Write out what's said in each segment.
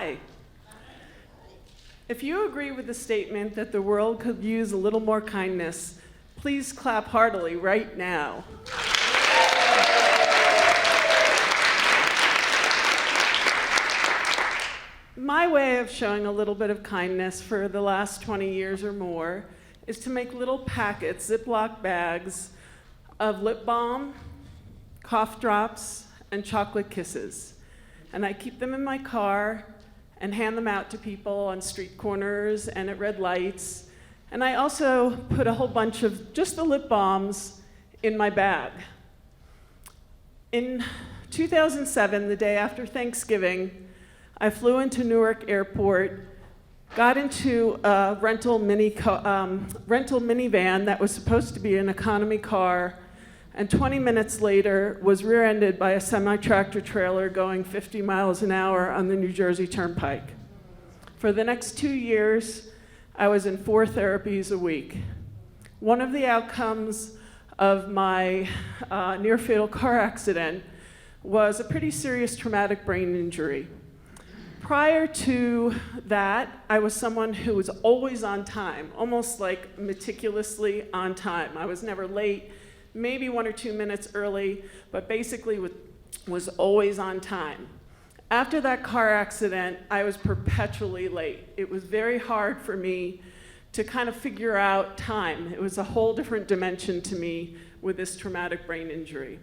Hi. If you agree with the statement that the world could use a little more kindness, please clap heartily right now. My way of showing a little bit of kindness for the last 20 years or more is to make little packets, Ziploc bags, of lip balm, cough drops, and chocolate kisses. And I keep them in my car and hand them out to people on street corners and at red lights. And I also put a whole bunch of just the lip balms in my bag. In 2007, the day after Thanksgiving, I flew into Newark Airport, got into a rental minivan that was supposed to be an economy car, and 20 minutes later was rear-ended by a semi-tractor trailer going 50 miles an hour on the New Jersey Turnpike. For the next 2 years, I was in 4 therapies a week. One of the outcomes of my near-fatal car accident was a pretty serious traumatic brain injury. Prior to that, I was someone who was always on time, almost like meticulously on time. I was never late, maybe 1 or 2 minutes early, but basically was always on time. After that car accident, I was perpetually late. It was very hard for me to kind of figure out time. It was a whole different dimension to me with this traumatic brain injury.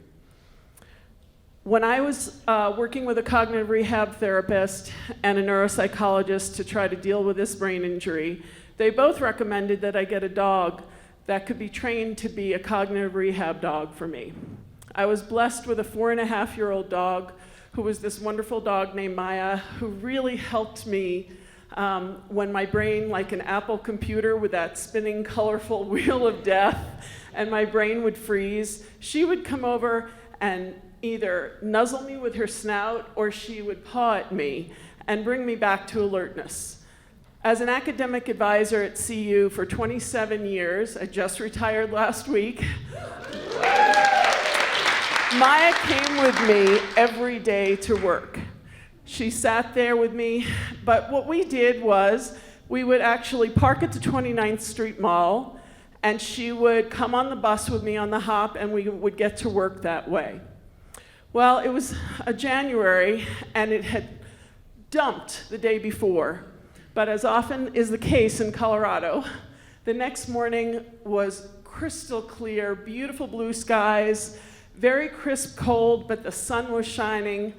When I was working with a cognitive rehab therapist and a neuropsychologist to try to deal with this brain injury, they both recommended that I get a dog that could be trained to be a cognitive rehab dog for me. I was blessed with a 4.5-year-old dog who was this wonderful dog named Maya, who really helped me when my brain, like an Apple computer with that spinning colorful wheel of death, and my brain would freeze. She would come over and either nuzzle me with her snout or she would paw at me and bring me back to alertness. As an academic advisor at CU for 27 years, I just retired last week, Maya came with me every day to work. She sat there with me, but what we did was we would actually park at the 29th Street Mall, and she would come on the bus with me on the hop, and we would get to work that way. Well, it was January, and it had dumped the day before. But as often is the case in Colorado, the next morning was crystal clear, beautiful blue skies, very crisp cold, but the sun was shining.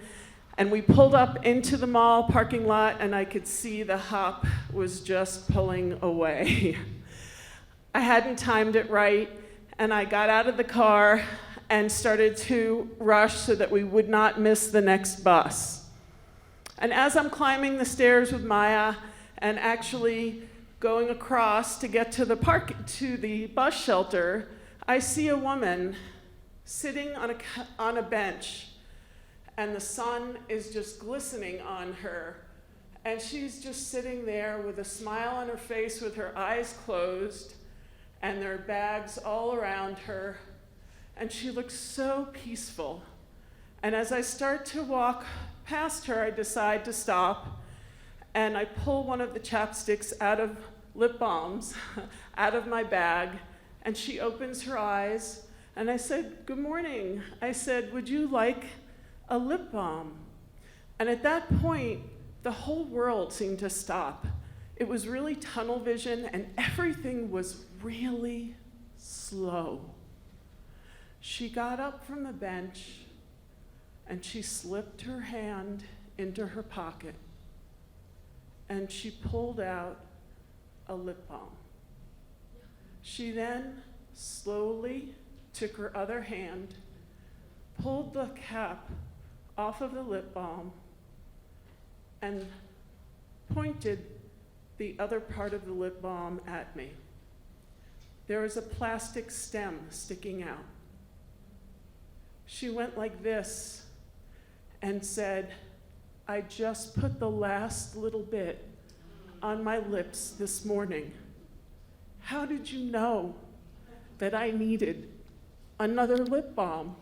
And we pulled up into the mall parking lot, and I could see the hop was just pulling away. I hadn't timed it right, and I got out of the car and started to rush so that we would not miss the next bus. And as I'm climbing the stairs with Maya and actually going across to get to the bus shelter, I see a woman sitting on a bench, and the sun is just glistening on her. And she's just sitting there with a smile on her face with her eyes closed, and there are bags all around her. And she looks so peaceful. And as I start to walk past her, I decide to stop, and I pull one of the chapsticks lip balms out of my bag, and she opens her eyes, and I said, "Good morning." I said, "Would you like a lip balm?" And at that point, the whole world seemed to stop. It was really tunnel vision, and everything was really slow. She got up from the bench, and she slipped her hand into her pocket, and she pulled out a lip balm. She then slowly took her other hand, pulled the cap off of the lip balm, and pointed the other part of the lip balm at me. There was a plastic stem sticking out. She went like this and said, "I just put the last little bit on my lips this morning. How did you know that I needed another lip balm?"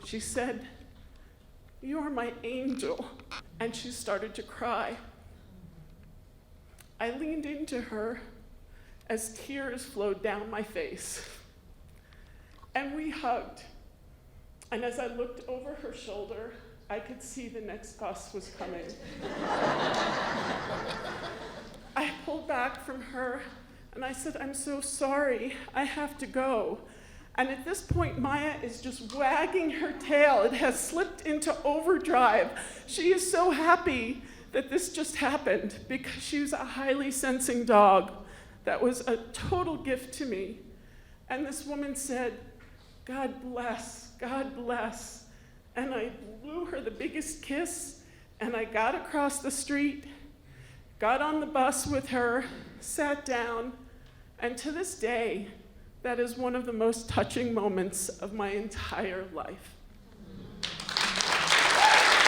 She said, "You're my angel." And she started to cry. I leaned into her as tears flowed down my face. And we hugged. And as I looked over her shoulder, I could see the next bus was coming. I pulled back from her and I said, "I'm so sorry, I have to go." And at this point, Maya is just wagging her tail. It has slipped into overdrive. She is so happy that this just happened because she was a highly sensing dog that was a total gift to me. And this woman said, "God bless, God bless." And I blew her the biggest kiss, and I got across the street, got on the bus with her, sat down, and to this day, that is one of the most touching moments of my entire life.